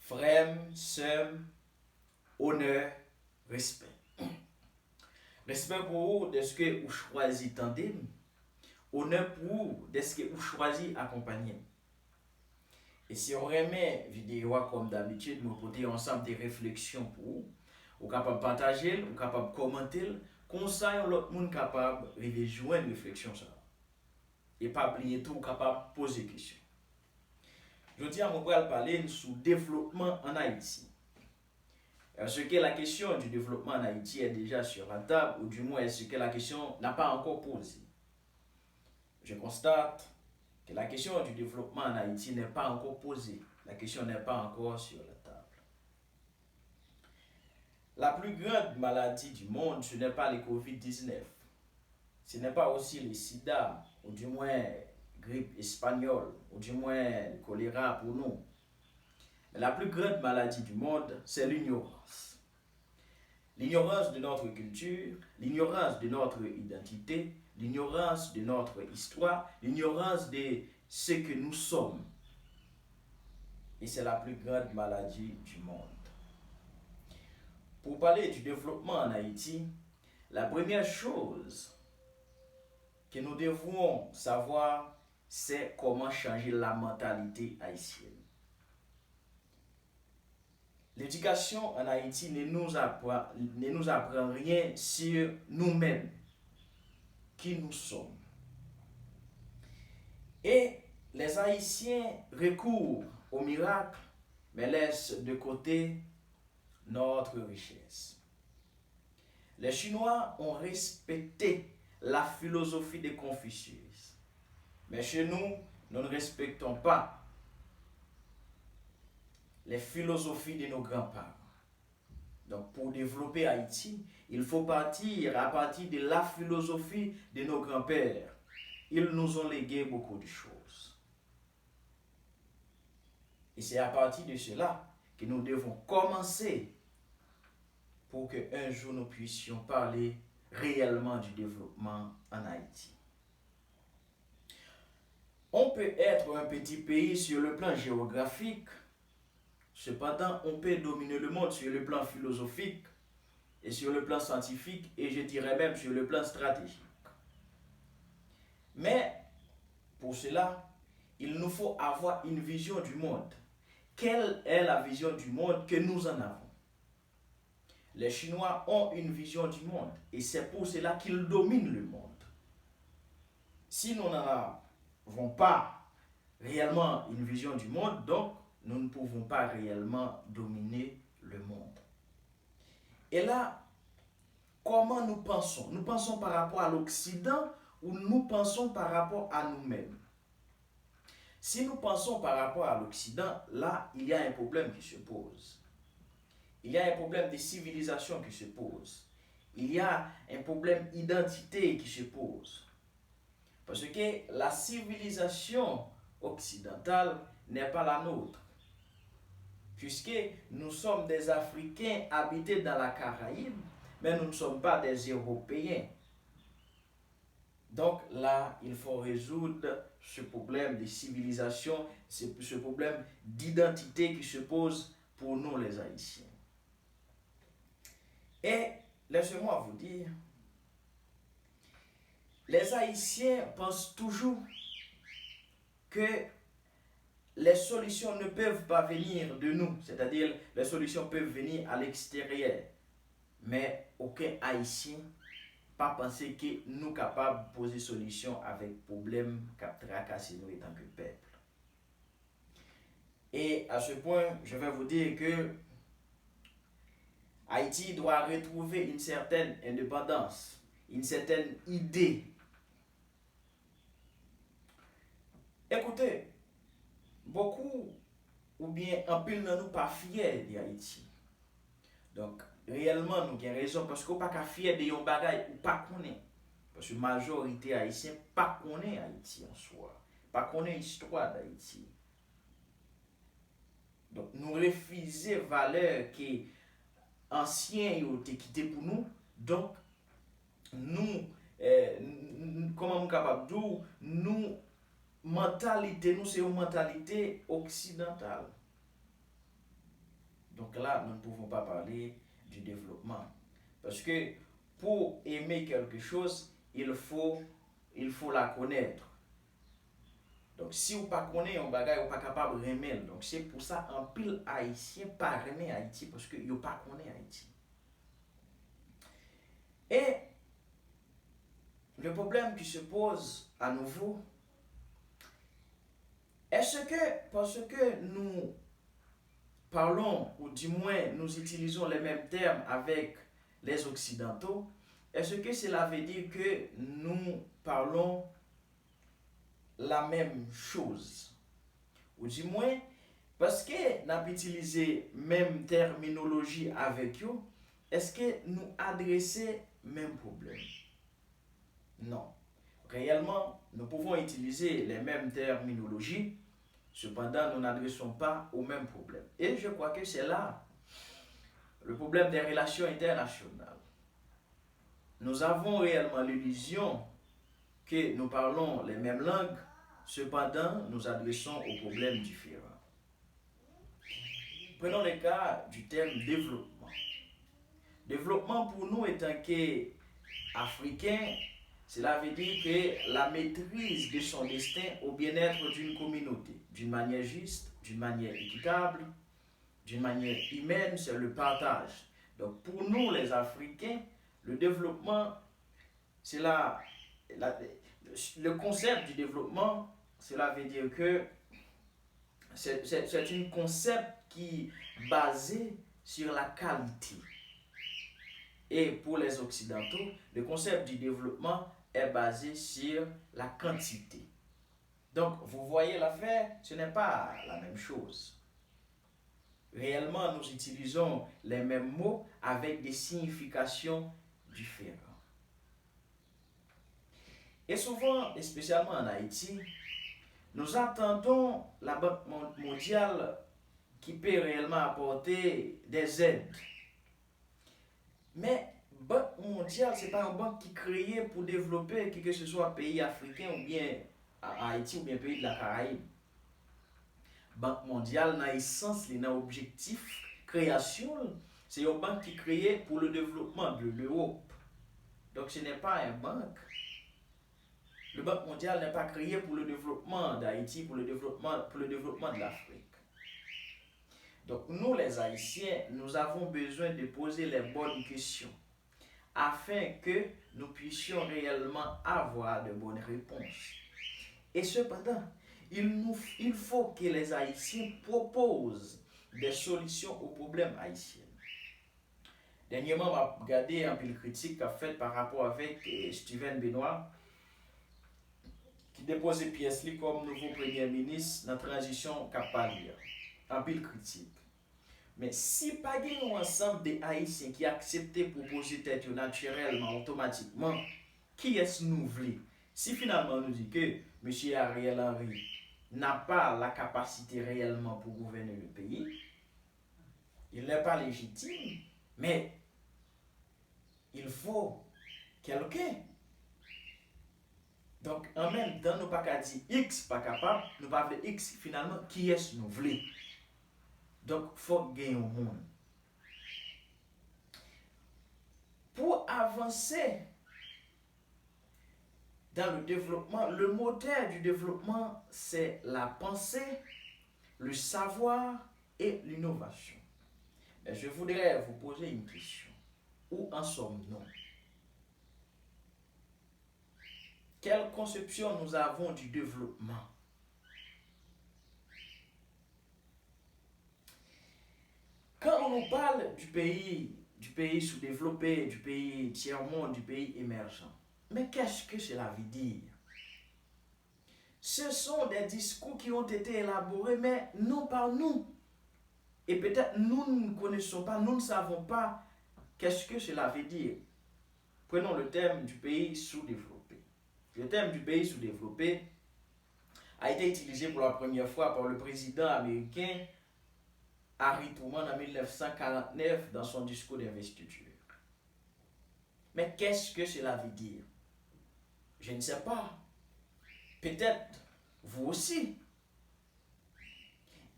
frère, sœur, honneur, respect. Respect pour vous, de ce que vous choisissez tandem. Honneur pour vous, de ce que vous choisissez accompagner. Et si on remet vidéo comme d'habitude, nous porter ensemble des réflexions pour vous. Vous capable de partager, vous capable de commenter, comme ça, l'autre monde capable de joindre une réflexion. Ça. Et pas oublier tout, capable de poser des questions. Je tiens à parler sur le développement en Haïti. Est-ce que la question du développement en Haïti est déjà sur la table, ou du moins est-ce que la question n'a pas encore posé? Je constate que la question du développement en Haïti n'est pas encore posée. La question n'est pas encore sur la table. La plus grande maladie du monde, ce n'est pas le Covid-19. Ce n'est pas aussi le sida, ou du moins grippe espagnole, ou du moins le choléra pour nous. Mais la plus grande maladie du monde, c'est l'ignorance. L'ignorance de notre culture, l'ignorance de notre identité, l'ignorance de notre histoire, l'ignorance de ce que nous sommes. Et c'est la plus grande maladie du monde. Pour parler du développement en Haïti, la première chose que nous devons savoir, c'est comment changer la mentalité haïtienne. L'éducation en Haïti ne nous apprend rien sur nous-mêmes, qui nous sommes. Et les Haïtiens recourent au miracle, mais laissent de côté notre richesse. Les Chinois ont respecté la philosophie de Confucius, mais chez nous, nous ne respectons pas les philosophies de nos grands-parents. Donc, pour développer Haïti, il faut partir à partir de la philosophie de nos grands-pères. Ils nous ont légué beaucoup de choses. Et c'est à partir de cela que nous devons commencer pour qu'un jour nous puissions parler réellement du développement en Haïti. On peut être un petit pays sur le plan géographique, cependant on peut dominer le monde sur le plan philosophique et sur le plan scientifique et je dirais même sur le plan stratégique. Mais pour cela, il nous faut avoir une vision du monde. Quelle est la vision du monde que nous en avons? Les Chinois ont une vision du monde et c'est pour cela qu'ils dominent le monde. Si nous n'en avons pas réellement une vision du monde, donc nous ne pouvons pas réellement dominer le monde. Et là, comment nous pensons? Nous pensons par rapport à l'Occident ou nous pensons par rapport à nous-mêmes? Si nous pensons par rapport à l'Occident, là, il y a un problème qui se pose. Il y a un problème de civilisation qui se pose. Il y a un problème d'identité qui se pose. Parce que la civilisation occidentale n'est pas la nôtre. Puisque nous sommes des Africains habités dans la Caraïbe, mais nous ne sommes pas des Européens. Donc là, il faut résoudre ce problème de civilisation, ce problème d'identité qui se pose pour nous les Haïtiens. Et laissez-moi vous dire, les Haïtiens pensent toujours que les solutions ne peuvent pas venir de nous, c'est-à-dire les solutions peuvent venir à l'extérieur. Mais aucun Haïtien pas penser que nous sommes capables de poser solution avec problème qui tracasse nous en tant que peuple. Et à ce point, je vais vous dire que Haïti doit retrouver une certaine indépendance, une certaine idée. Écoutez, beaucoup ou bien un peu ne nous pas fiers d'Haïti. Donc, réellement, nous avons raison parce qu'on n'est pas fier de yon bagay ou pas connaît. Parce que la majorité haïtienne pas connaît Haïti en soi, pas connaît l'histoire d'Haïti. Donc, nous refusons valeurs que anciens ont quitté pour nous. Donc, nous, comment nous capable de dire, nous mentalité, nous c'est une mentalité occidentale. Donc là, nous ne pouvons pas parler du développement. Parce que pour aimer quelque chose, il faut la connaître. Donc si vous ne connaissez pas un bagage, vous ne pas capable de aimer. Donc c'est pour ça un pile haïtien pas aimer Haïti parce que vous pas connaît Haïti. Et le problème qui se pose à nouveau, est-ce que parce que nous parlons, ou du moins nous utilisons les mêmes termes avec les Occidentaux, est-ce que cela veut dire que nous parlons la même chose? Ou du moins, parce que nous avons utilisé même terminologie avec eux, est-ce que nous adressons même problème? Non. Réellement, nous pouvons utiliser les mêmes terminologies, cependant, nous n'adressons pas au même problème. Et je crois que c'est là le problème des relations internationales. Nous avons réellement l'illusion que nous parlons les mêmes langues, cependant, nous adressons aux problèmes différents. Prenons le cas du terme développement. Développement pour nous étant qu'Africains, cela veut dire que la maîtrise de son destin au bien-être d'une communauté, d'une manière juste, d'une manière équitable, d'une manière humaine, c'est le partage. Donc pour nous les Africains, le développement, c'est le concept du développement, cela veut dire que c'est un concept qui est basé sur la qualité. Et pour les Occidentaux, le concept du développement est basé sur la quantité. Donc, vous voyez l'affaire, ce n'est pas la même chose. Réellement, nous utilisons les mêmes mots avec des significations différentes. Et souvent, et spécialement en Haïti, nous attendons la Banque mondiale qui peut réellement apporter des aides. Mais Banque mondiale, ce n'est pas une banque qui est créée pour développer que ce soit un pays africain ou bien Haïti ou bien pays de la Caraïbe. Banque mondiale, dans l'essence, dans l'objectif, création, c'est une banque qui est créée pour le développement de l'Europe. Donc ce n'est pas une banque. Le Banque mondiale n'est pas créé pour le développement d'Haïti, pour le développement de l'Afrique. Donc nous les Haïtiens, nous avons besoin de poser les bonnes questions afin que nous puissions réellement avoir de bonnes réponses. Et cependant, il faut que les Haïtiens proposent des solutions aux problèmes haïtiens. Dernièrement, on a regardé un peu de critique qu'a fait par rapport avec Steven Benoît, qui déposait pièce comme nouveau premier ministre dans la transition qu'a parlé. Un peu de critique. Mais si pas un ensemble de Haïtiens qui acceptent de proposer tête naturellement, automatiquement, qui est-ce nous voulons? Si finalement nous dit que M. Ariel Henry n'a pas la capacité réellement pour gouverner le pays, il n'est pas légitime, mais il faut quelqu'un. Donc en même temps, nous ne pouvons pas dire X pas capable, nous ne pouvons pas dire X finalement, qui est-ce nous voulons? Donc il faut gagner au monde. Pour avancer dans le développement, le moteur du développement, c'est la pensée, le savoir et l'innovation. Mais je voudrais vous poser une question. Où en sommes-nous? Quelle conception nous avons du développement? Quand on nous parle du pays sous-développé, du pays tiers-monde, du pays émergent, mais qu'est-ce que cela veut dire? Ce sont des discours qui ont été élaborés, mais non par nous. Et peut-être nous ne connaissons pas, nous ne savons pas qu'est-ce que cela veut dire. Prenons le thème du pays sous-développé. Le thème du pays sous-développé a été utilisé pour la première fois par le président américain Harry Truman en 1949 dans son discours d'investiture. Mais qu'est-ce que cela veut dire? Je ne sais pas. Peut-être vous aussi.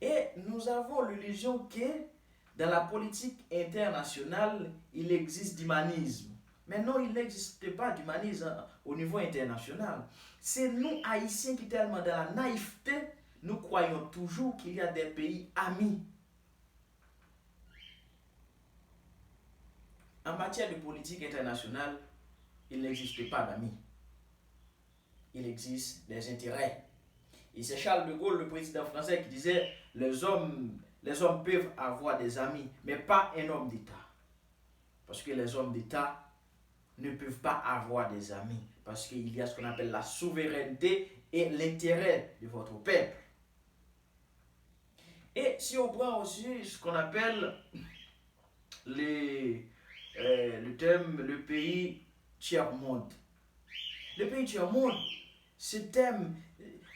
Et nous avons l'illusion que dans la politique internationale, il existe d'humanisme. Mais non, il n'existe pas d'humanisme au niveau international. C'est nous, Haïtiens, qui tellement dans la naïveté, nous croyons toujours qu'il y a des pays amis. En matière de politique internationale, il n'existe pas d'amis. Il existe des intérêts. Et c'est Charles de Gaulle, le président français, qui disait les hommes peuvent avoir des amis, mais pas un homme d'État. Parce que les hommes d'État ne peuvent pas avoir des amis. Parce qu'il y a ce qu'on appelle la souveraineté et l'intérêt de votre peuple. Et si on prend aussi ce qu'on appelle le thème le pays tiers-monde. Le pays tiers-monde, ce thème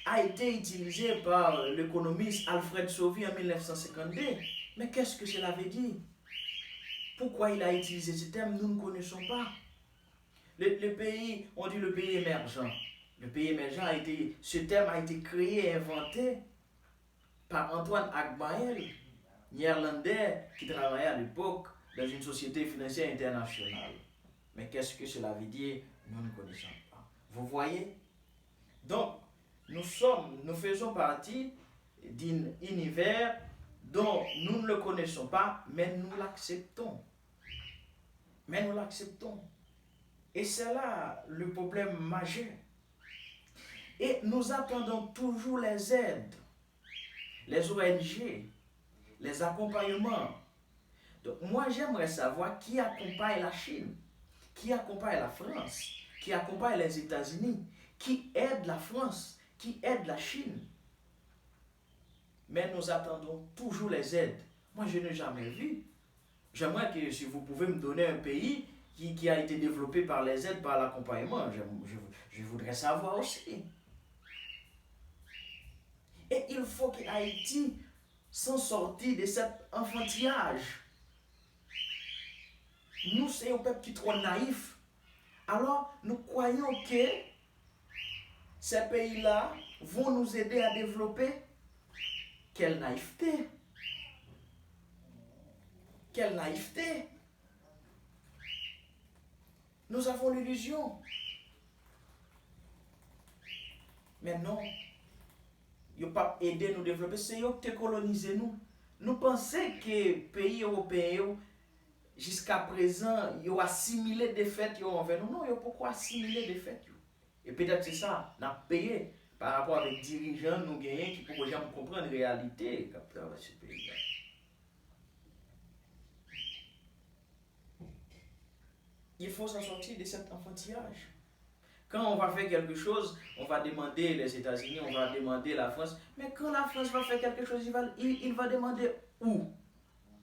a été utilisé par l'économiste Alfred Sauvy en 1952. Mais qu'est-ce que cela veut dire? Pourquoi il a utilisé ce thème? Nous ne connaissons pas. Le pays, on dit le pays émergent. Le pays émergent ce thème a été créé et inventé par Antoine Agbaël, néerlandais qui travaillait à l'époque dans une société financière internationale. Mais qu'est-ce que cela veut dire? Nous ne connaissons pas. Vous voyez? Donc, nous faisons partie d'un univers dont nous ne le connaissons pas, mais nous l'acceptons. Et c'est là le problème majeur. Et nous attendons toujours les aides, les ONG, les accompagnements. Donc moi j'aimerais savoir qui accompagne la Chine, qui accompagne la France, qui accompagne les États-Unis, qui aide la France, qui aide la Chine. Mais nous attendons toujours les aides. Moi je n'ai jamais vu. J'aimerais que si vous pouvez me donner un pays qui a été développé par les aides, par l'accompagnement, je voudrais savoir aussi. Et il faut que Haïti s'en sorte de cet enfantillage. Nous, c'est un peuple qui est trop naïf. Alors, nous croyons que ces pays-là vont nous aider à développer. Quelle naïveté! Quelle naïveté! Nous avons l'illusion. Mais non, ils n'ont pas aidé à nous développer, c'est eux qui ont colonisé nous. Nous pensons que les pays européens, jusqu'à présent, ils ont assimilé des faits envers nous. Non, ils n'ont pas assimilé des faits. Et peut-être c'est ça, nous avons payé par rapport avec les dirigeants nous gagnons qui ne peuvent comprendre la réalité de ce pays-là. Il faut s'en sortir de cet enfantillage. Quand on va faire quelque chose, on va demander les États-Unis, on va demander la France. Mais quand la France va faire quelque chose, il va demander où?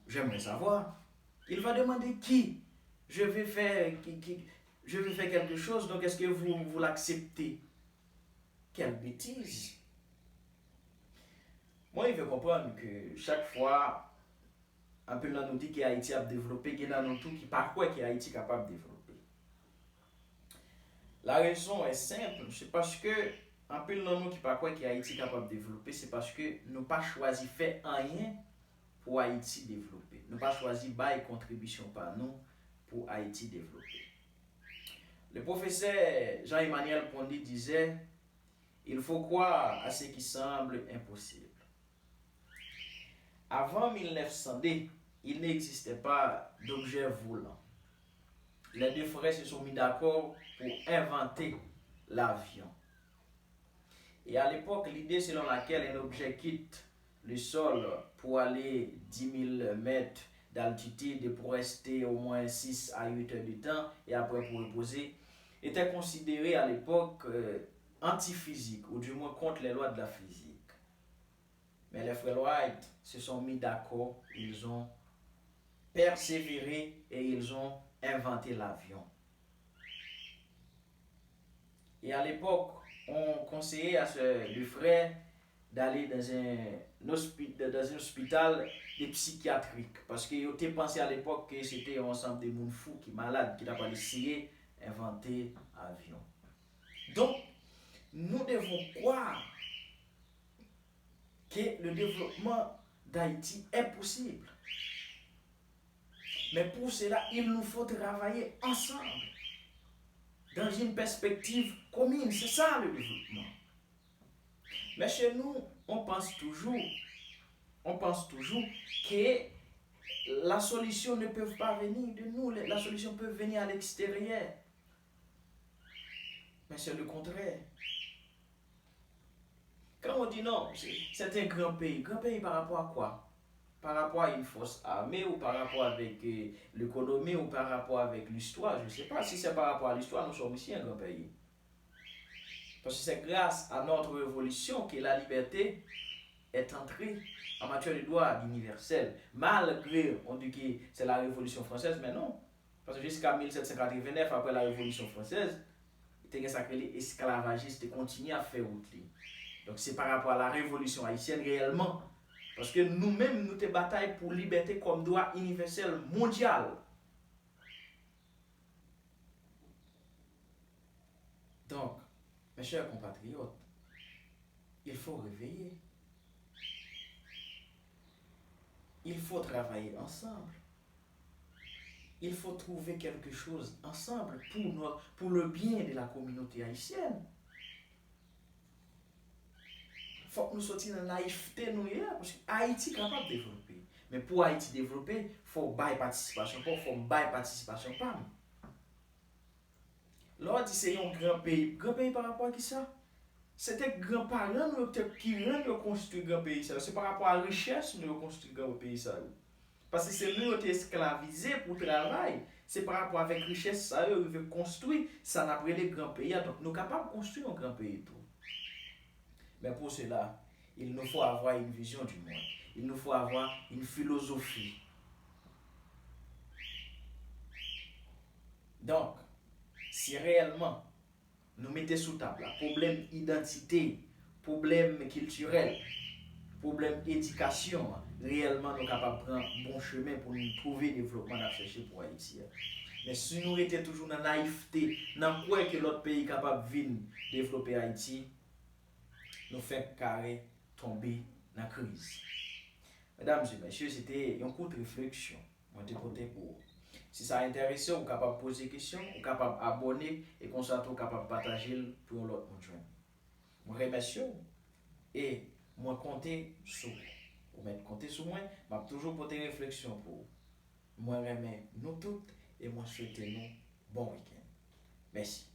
J'aimerais savoir. Il va demander qui? Je vais faire quelque chose, donc est-ce que vous l'acceptez? Quelle bêtise! Moi, il faut comprendre que chaque fois, un peu là nous dit qu'Haïti a développé, qu'il y a tout qui parcourt qu'Haïti est capable de développer. La raison est simple, c'est parce que un peu là nous qui parcourt qu'Haïti est capable de développer, c'est parce que nous pas choisi faire rien pour Haïti développer. Nous pas choisi bailler contribution par nous pour Haïti développer. Le professeur Jean-Emmanuel Pondy disait il faut croire à ce qui semble impossible. Avant 1900, il n'existait pas d'objet volant. Les deux frères se sont mis d'accord pour inventer l'avion. Et à l'époque, l'idée selon laquelle un objet quitte le sol pour aller 10 000 mètres d'altitude et pour rester au moins 6 à 8 heures de temps et après pour reposer, était considérée à l'époque antiphysique, ou du moins contre les lois de la physique. Mais les frères Wright se sont mis d'accord, ils ont persévéré et ils ont inventé l'avion. Et à l'époque, on conseillait à ce deux frères d'aller dans un hôpital psychiatrique. Parce qu'ils ont pensé à l'époque que c'était un ensemble de monde fous qui malades, qui n'ont pas essayé d'inventer l'avion. Donc, nous devons croire que le développement d'Haïti est possible. Mais pour cela, il nous faut travailler ensemble, dans une perspective commune. C'est ça le développement. Mais chez nous, on pense toujours que la solution ne peut pas venir de nous, la solution peut venir à l'extérieur. Mais c'est le contraire. Quand on dit non, c'est un grand pays par rapport à quoi? Par rapport à une force armée ou par rapport avec l'économie ou par rapport avec l'histoire? Je ne sais pas si c'est par rapport à l'histoire, nous sommes ici un grand pays. Parce que c'est grâce à notre révolution que la liberté est entrée en matière de droit universel. Malgré, on dit que c'est la Révolution française, mais non. Parce que jusqu'à 1789, après la Révolution française, il y a des esclavagistes qui continuent à faire route. Donc c'est par rapport à la Révolution haïtienne réellement. Parce que nous-mêmes, nous te bataillons pour liberté comme droit universel mondial. Donc, mes chers compatriotes, il faut réveiller. Il faut travailler ensemble. Il faut trouver quelque chose ensemble pour le bien de la communauté haïtienne. Il faut que nous sortions dans la naïveté, parce que Haïti est capable de développer. Mais pour Haïti développer, il faut bailler participation, il faut bailler participation. Lors dit c'est un grand pays par rapport à qui ça? C'était grands-parents qui ont construit le grand pays. C'est par rapport à la richesse que nous avons construit le grand pays. Parce que c'est nous qui sommes esclavisés pour le travail. C'est par rapport à la richesse ça nous avons construit. Ça n'a pas les grands pays. Donc nous sommes capables de construire un grand pays. Tout. Mais pour cela, il nous faut avoir une vision du monde. Il nous faut avoir une philosophie. Donc, si réellement nous mettons sous table problème identité, problème culturel, problème éducation, réellement nous sommes capables de prendre un bon chemin pour nous trouver le développement à chercher pour Haïti. Mais si nous étions toujours dans la naïveté, dans quoi que l'autre pays est capable de venir développer Haïti, nous faisons carré tomber dans la crise. Mesdames et messieurs, c'était un coup de réflexion. Moi, je côté pour. Si ça intéresse, vous êtes capable de poser des questions, vous êtes capable d'abonner et comme ça, vous êtes capable de partager pour l'autre monde. Je vous remercie et moi compter sur vous. Vous compter sur moi, je vais toujours porter des réflexions pour vous. Moi, je remercie nous toutes et moi souhaite nous bon week-end. Merci.